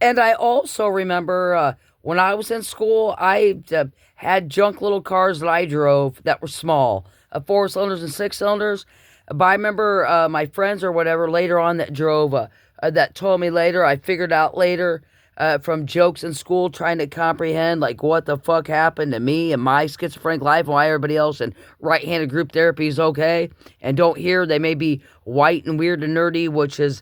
And I also remember when I was in school, I had junk little cars that I drove that were small, four cylinders and six cylinders. But I remember my friends or whatever later on that drove, that told me later, I figured out later from jokes in school trying to comprehend like what the fuck happened to me and my schizophrenic life and why everybody else in right-handed group therapy is okay and don't hear they may be white and weird and nerdy, which is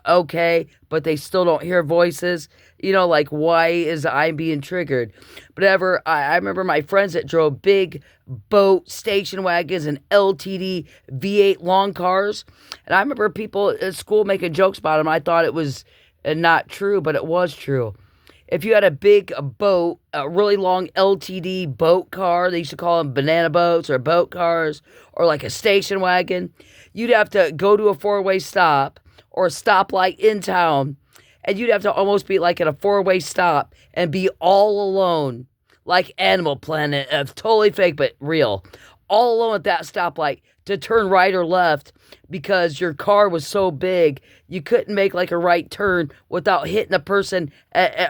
okay, but they still don't hear voices. Like why is I being triggered? But ever, I remember my friends that drove big boat station wagons and LTD V8 long cars, and I remember people at school making jokes about them. I thought it was not true, but it was true. If you had a big boat, a really long LTD boat car, they used to call them banana boats or boat cars, or like a station wagon, you'd have to go to a four-way stop or a stoplight in town, and you'd have to almost be like at a four-way stop and be all alone, like Animal Planet, totally fake but real, all alone at that stoplight to turn right or left because your car was so big you couldn't make like a right turn without hitting a person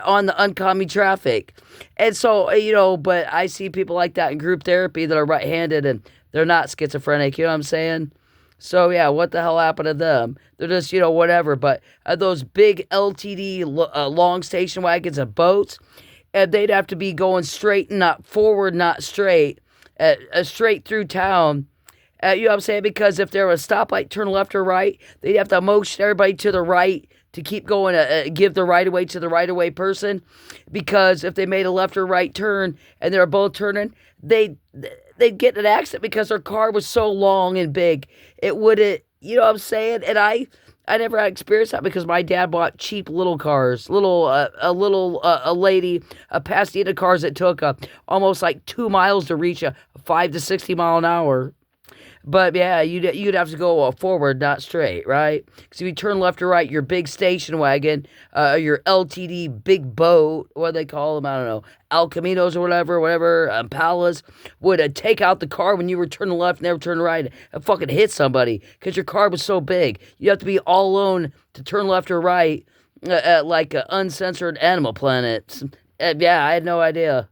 on the oncoming traffic. And so, but I see people like that in group therapy that are right-handed and they're not schizophrenic, you know what I'm saying? So yeah, what the hell happened to them? They're just, whatever. But those big LTD long station wagons and boats, and they'd have to be going straight and not forward, not straight, straight through town. You know what I'm saying? Because if there was a stoplight, turn left or right, they'd have to motion everybody to the right to keep going, give the right of way to the right of way person. Because if they made a left or right turn and they were both turning, they'd get in an accident because their car was so long and big. It wouldn't, you know what I'm saying? And I never had experience that because my dad bought cheap little cars, a lady, a Pasadena cars that took almost like 2 miles to reach a 5 to 60 mile an hour. But yeah, you'd have to go forward, not straight, right? Because if you turn left or right, your big station wagon, your LTD big boat, what do they call them? I don't know, El Caminos or whatever, Impalas, would take out the car when you were turning left and they were turning right and fucking hit somebody because your car was so big. You have to be all alone to turn left or right, like uncensored Animal Planet. Yeah, I had no idea.